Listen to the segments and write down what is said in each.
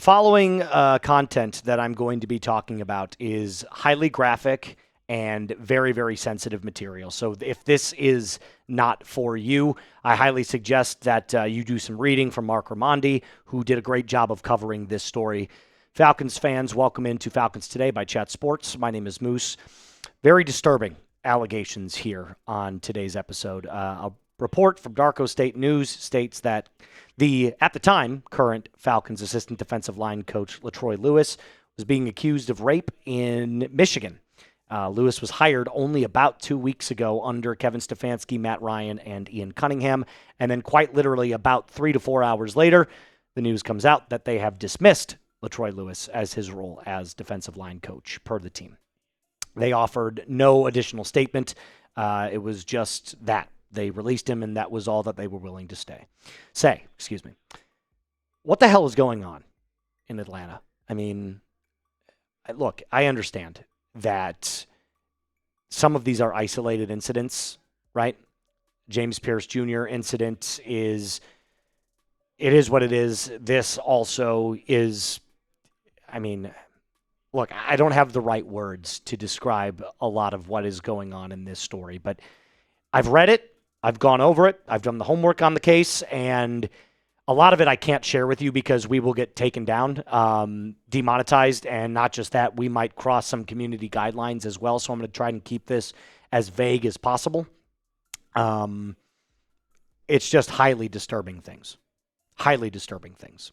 The following content that I'm going to be talking about is highly graphic and very, very sensitive material. So if this is not for you, I highly suggest that you do some reading from Marc Ramondi, who did a great job of covering this story. Falcons fans, welcome into Falcons Today by Chat Sports. My name is Moose. Very disturbing allegations here on today's episode. A report from Darko State News states that at the time, current Falcons assistant defensive line coach LaTroy Lewis was being accused of rape in Michigan. Lewis was hired only about 2 weeks ago under Kevin Stefanski, Matt Ryan, and Ian Cunningham. And then quite literally about 3 to 4 hours later, the news comes out that they have dismissed LaTroy Lewis as his role as defensive line coach per the team. They offered no additional statement. It was just that. They released him, and that was all that they were willing to say. What the hell is going on in Atlanta? I mean, look, I understand that some of these are isolated incidents, right? James Pierce Jr. incident is what it is. This also is, I mean, look, I don't have the right words to describe a lot of what is going on in this story, but I've read it. I've gone over it. I've done the homework on the case, and a lot of it I can't share with you because we will get taken down, demonetized, and not just that, we might cross some community guidelines as well, so I'm going to try and keep this as vague as possible. It's just highly disturbing things. Highly disturbing things.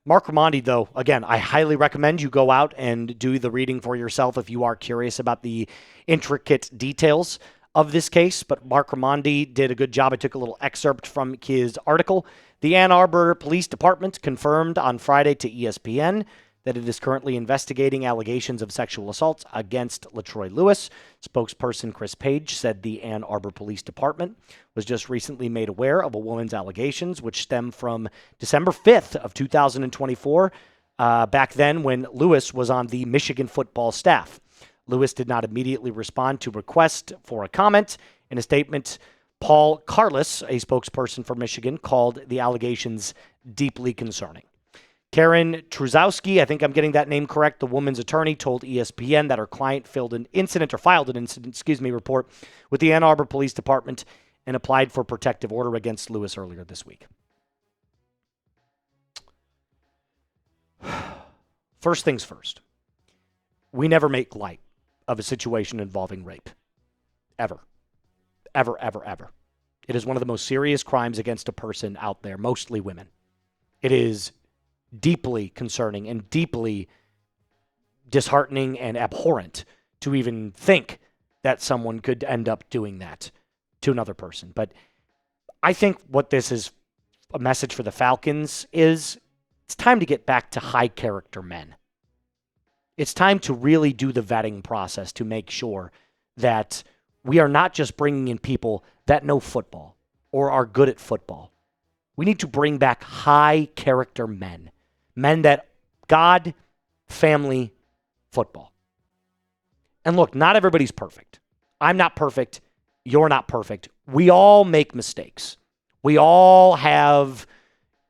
Marc Ramondi, though, again, I highly recommend you go out and do the reading for yourself if you are curious about the intricate details of this case, but Marc Ramondi did a good job. I took a little excerpt from his article. The Ann Arbor Police Department confirmed on Friday to ESPN that it is currently investigating allegations of sexual assault against LaTroy Lewis. Spokesperson Chris Page said the Ann Arbor Police Department was just recently made aware of a woman's allegations, which stem from December 5th of 2024, back then when Lewis was on the Michigan football staff. Lewis did not immediately respond to request for a comment. In a statement, Paul Corliss, a spokesperson for Michigan, called the allegations deeply concerning. Karen Truszkowski, I think I'm getting that name correct, the woman's attorney, told ESPN that her client filed an incident report with the Ann Arbor Police Department and applied for protective order against Lewis earlier this week. First things first. We never make light of a situation involving rape. Ever. Ever, ever, ever. It is one of the most serious crimes against a person out there, mostly women. It is deeply concerning and deeply disheartening and abhorrent to even think that someone could end up doing that to another person. But I think what this is a message for the Falcons is it's time to get back to high character men. It's time to really do the vetting process to make sure that we are not just bringing in people that know football or are good at football. We need to bring back high character men that God, family, football. And look, not everybody's perfect. I'm not perfect. You're not perfect. We all make mistakes. We all have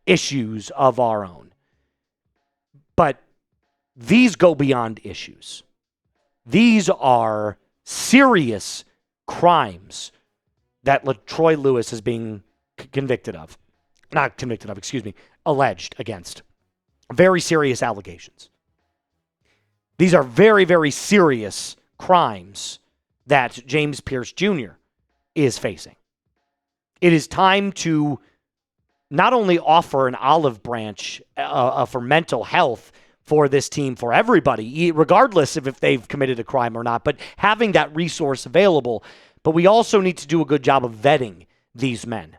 issues of our own. But these go beyond issues. These are serious crimes that LaTroy Lewis is being alleged against. Very serious allegations. These are very, very serious crimes that James Pierce Jr. is facing. It is time to not only offer an olive branch for mental health for this team, for everybody, regardless of if they've committed a crime or not, but having that resource available. But we also need to do a good job of vetting these men.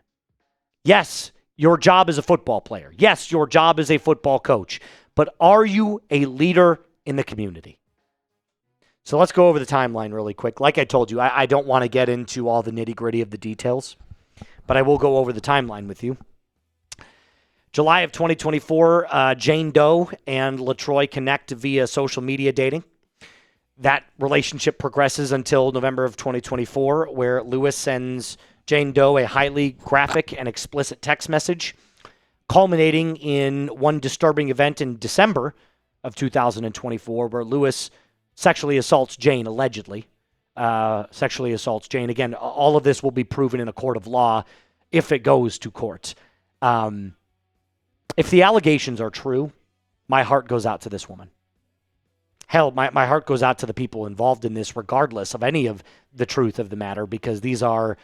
Yes, your job as a football player. Yes, your job as a football coach. But are you a leader in the community? So let's go over the timeline really quick. Like I told you, I don't want to get into all the nitty-gritty of the details, but I will go over the timeline with you. July of 2024, Jane Doe and LaTroy connect via social media dating. That relationship progresses until November of 2024, where Lewis sends Jane Doe a highly graphic and explicit text message. culminating in one disturbing event in December of 2024 where Lewis sexually assaults Jane, allegedly. Sexually assaults Jane. Again, all of this will be proven in a court of law if it goes to court. If the allegations are true, my heart goes out to this woman. Hell, my heart goes out to the people involved in this, regardless of any of the truth of the matter, because these are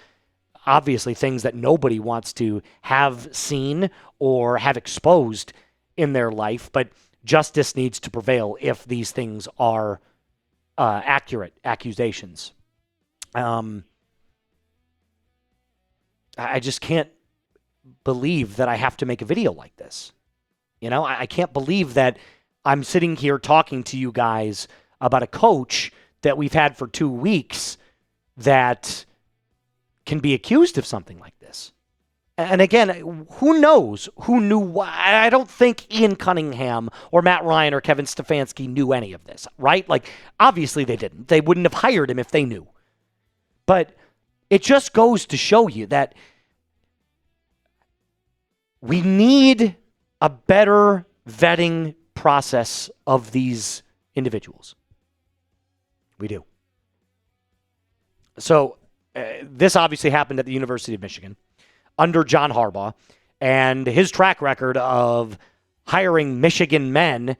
obviously things that nobody wants to have seen or have exposed in their life. But justice needs to prevail if these things are accurate accusations. I just can't believe that I have to make a video like this. You know, I can't believe that I'm sitting here talking to you guys about a coach that we've had for 2 weeks that can be accused of something like this. And again, who knows who knew why? I don't think Ian Cunningham or Matt Ryan or Kevin Stefanski knew any of this, right? Like, obviously they didn't. They wouldn't have hired him if they knew. But it just goes to show you that we need a better vetting process of these individuals. We do. So this obviously happened at the University of Michigan under John Harbaugh, and his track record of hiring Michigan men,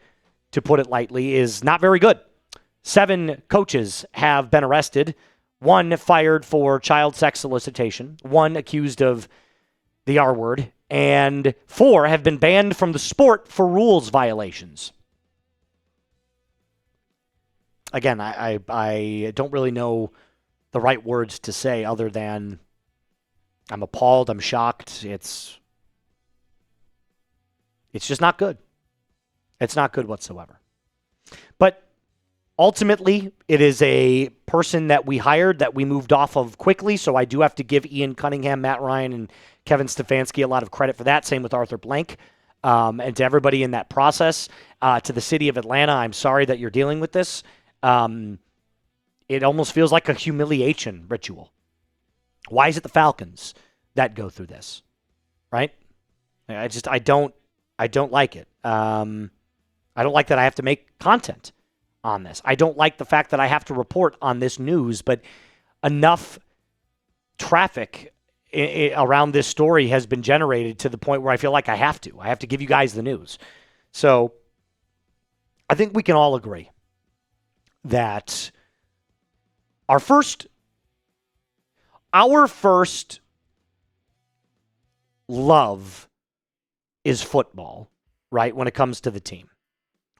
to put it lightly, is not very good. 7 coaches have been arrested, 1 fired for child sex solicitation, 1 accused of the R word, and 4 have been banned from the sport for rules violations. Again, I don't really know the right words to say other than I'm appalled, I'm shocked. It's just not good. It's not good whatsoever. But ultimately, it is a person that we hired that we moved off of quickly, so I do have to give Ian Cunningham, Matt Ryan, and Kevin Stefanski a lot of credit for that. Same with Arthur Blank. And to everybody in that process, to the city of Atlanta, I'm sorry that you're dealing with this. It almost feels like a humiliation ritual. Why is it the Falcons that go through this, right? I don't like it. I don't like that I have to make content on this. I don't like the fact that I have to report on this news, but enough traffic around this story has been generated to the point where I feel like I have to. I have to give you guys the news. So I think we can all agree that our first love is football, right? When it comes to the team,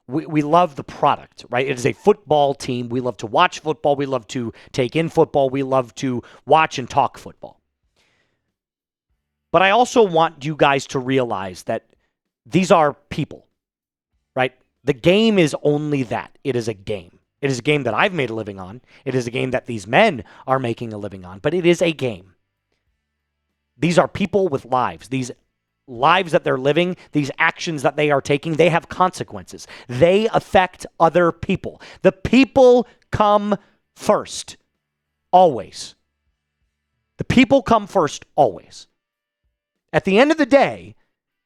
we love the product, right? It is a football team. We love to watch football. We love to take in football. We love to watch and talk football. But I also want you guys to realize that these are people, right? The game is only that. It is a game. It is a game that I've made a living on. It is a game that these men are making a living on, but it is a game. These are people with lives. These lives that they're living, these actions that they are taking, they have consequences. They affect other people. The people come first, always. The people come first, always. At the end of the day,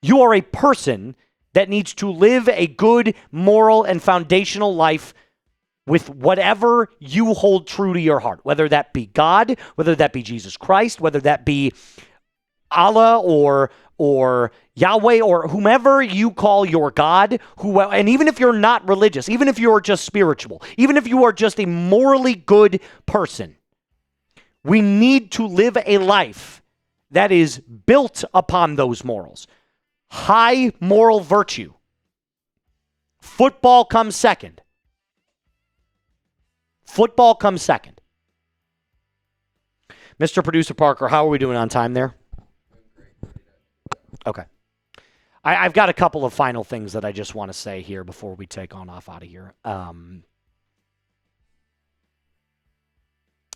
you are a person that needs to live a good, moral, and foundational life with whatever you hold true to your heart, whether that be God, whether that be Jesus Christ, whether that be Allah or Yahweh or whomever you call your God, and even if you're not religious, even if you're just spiritual, even if you are just a morally good person, we need to live a life that is built upon those morals. High moral virtue. Football comes second. Football comes second. Mr. Producer Parker, how are we doing on time there? Okay. I've got a couple of final things that I just want to say here before we take on off out of here.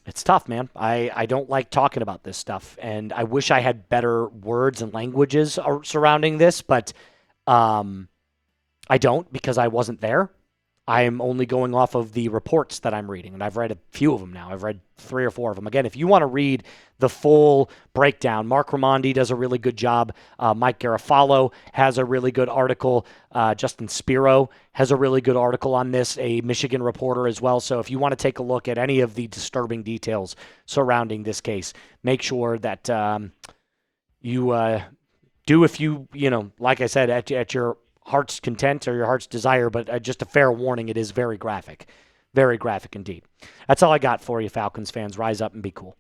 It's tough, man. I don't like talking about this stuff, and I wish I had better words and languages surrounding this, but I don't because I wasn't there. I am only going off of the reports that I'm reading, and I've read a few of them now. I've read 3 or 4 of them. Again, if you want to read the full breakdown, Marc Ramondi does a really good job. Mike Garofalo has a really good article. Justin Spiro has a really good article on this, a Michigan reporter as well. So if you want to take a look at any of the disturbing details surrounding this case, make sure that you do, if you like I said, at your heart's content or your heart's desire, but just a fair warning, it is very graphic indeed. That's all I got for you, Falcons fans. Rise up and be cool.